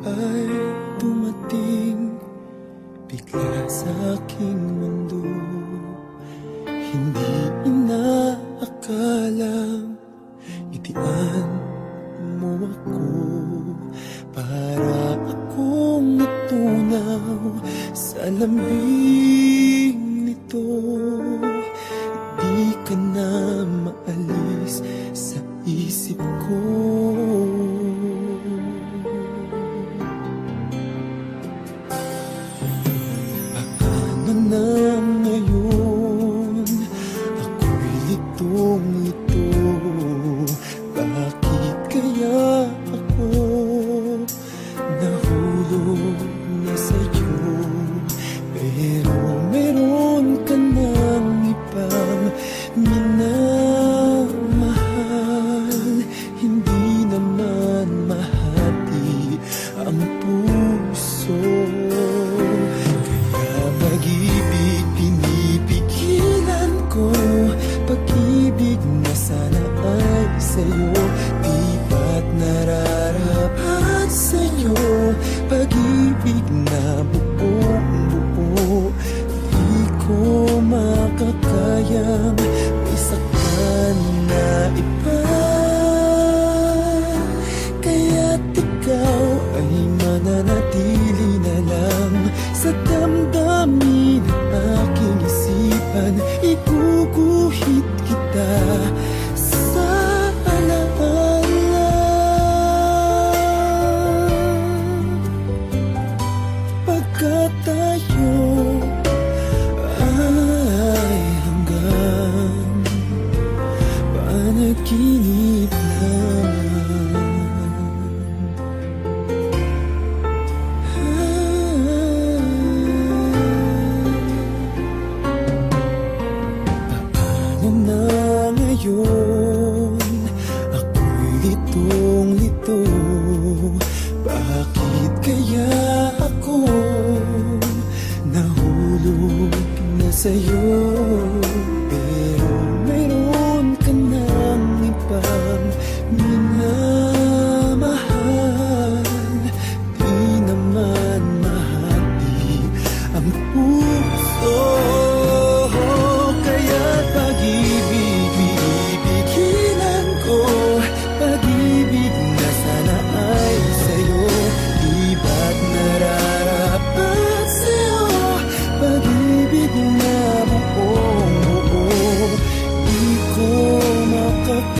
ay dumating bigla sa aking mundo. Hindi inaakalang itian mo ako. Para akong natunaw sa lambing nito. Di ka na maalis sa isip ko. Paano na ngayon? Ako'y litong-lito. Bakit kaya ako nahulog na sa'yo? Pero meron ka ng ibang minamahal. Hindi naman mahati ang puso. Kaya pag-ibig pinipigilan ko. Pag-ibig na sana ay sa'yo. Di ba't nararapat sa'yo? Pag-ibig na buong-buo. Di ko makakayang may saktan na iba. Kaya't ikaw ay mananatili na lang sa damdamin ng aking isipan. Iguguhit kita sa alaala. Pagkat tayo ay hanggang panaginip na ngayon. Ako'y litong-lito. Bakit kaya ako nahulog na sa'yo? Pero mayroon ka ng ibang minamahal. Di naman mahati ang puso. Pag-ibig na sana